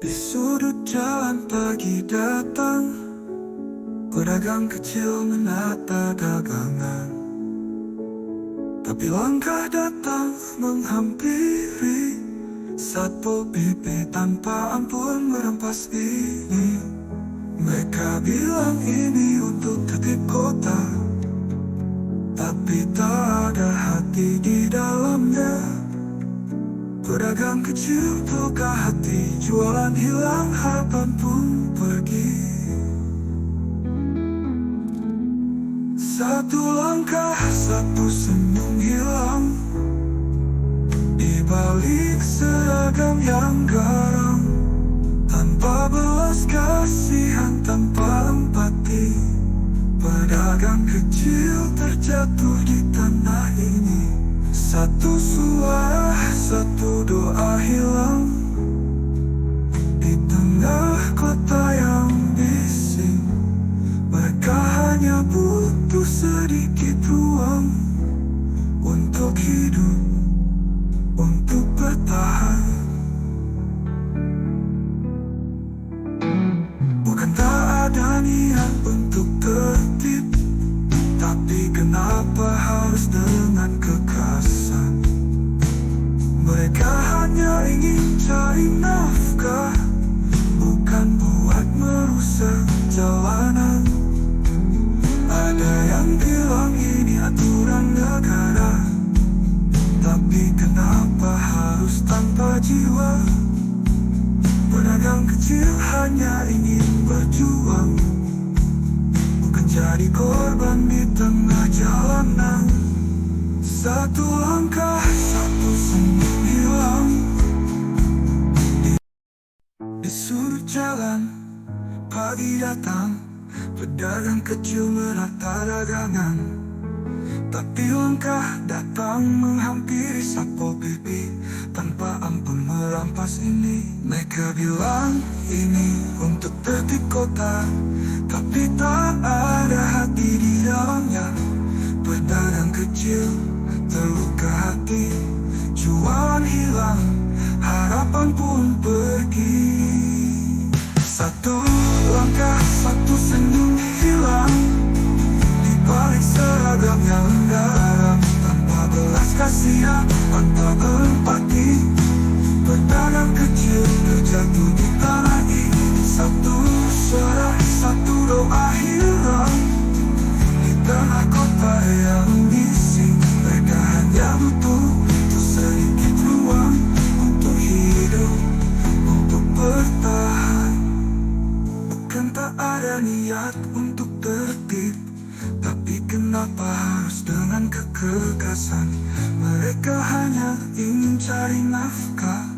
Di sudut jalan pagi datang, pedagang kecil menata dagangan. Tapi langkah datang menghampiri, Satpol PP tanpa ampun merampas ini. Mereka bilang ini untuk tertib kota, tapi tak ada hati di dalamnya. Pedagang kecil buka hati, jualan hilang, harapan pun pergi. Satu langkah, satu senyum hilang, di balik seragam yang garang. Tanpa belas kasihan, tanpa empati, pedagang kecil terjatuh di tanah ini. Satu suara, satu doa hilang, di tengah kota yang bising. Mereka hanya butuh sedikit ruang untuk hidup, untuk bertahan. Bukan tak ada niat untuk tertib, tapi kenapa harus dengan kekerasan? Mereka hanya ingin cari nafkah, bukan buat merusak jalanan. Ada yang bilang ini aturan negara, tapi kenapa harus tanpa jiwa? Pedagang kecil hanya ingin berjuang, bukan jadi korban di tengah jalanan. Satu langkah, satu senyum hilang, di sudut jalan pagi datang, pedagang kecil menata dagangan. Tapi langkah datang menghampiri, Satpol PP tanpa ampun merampas ini. Mereka bilang ini untuk tertib kota, tapi tak ada hati di dalamnya. Pedagang kecil terluka hati, jualan hilang, harapan pun pergi. Satu langkah, satu senyum hilang, di balik seragam yang garam. Tanpa belas kasihan, tanpa empati, pedagang kecil terjatuh di tanah ini. Satu suara, satu doa hilang, di tengah kota yang bising. Mereka hanya butuh sedikit ruang untuk hidup, untuk bertahan. Bukan tak ada niat untuk tertib, tapi kenapa harus dengan kekerasan? Mereka hanya ingin cari nafkah,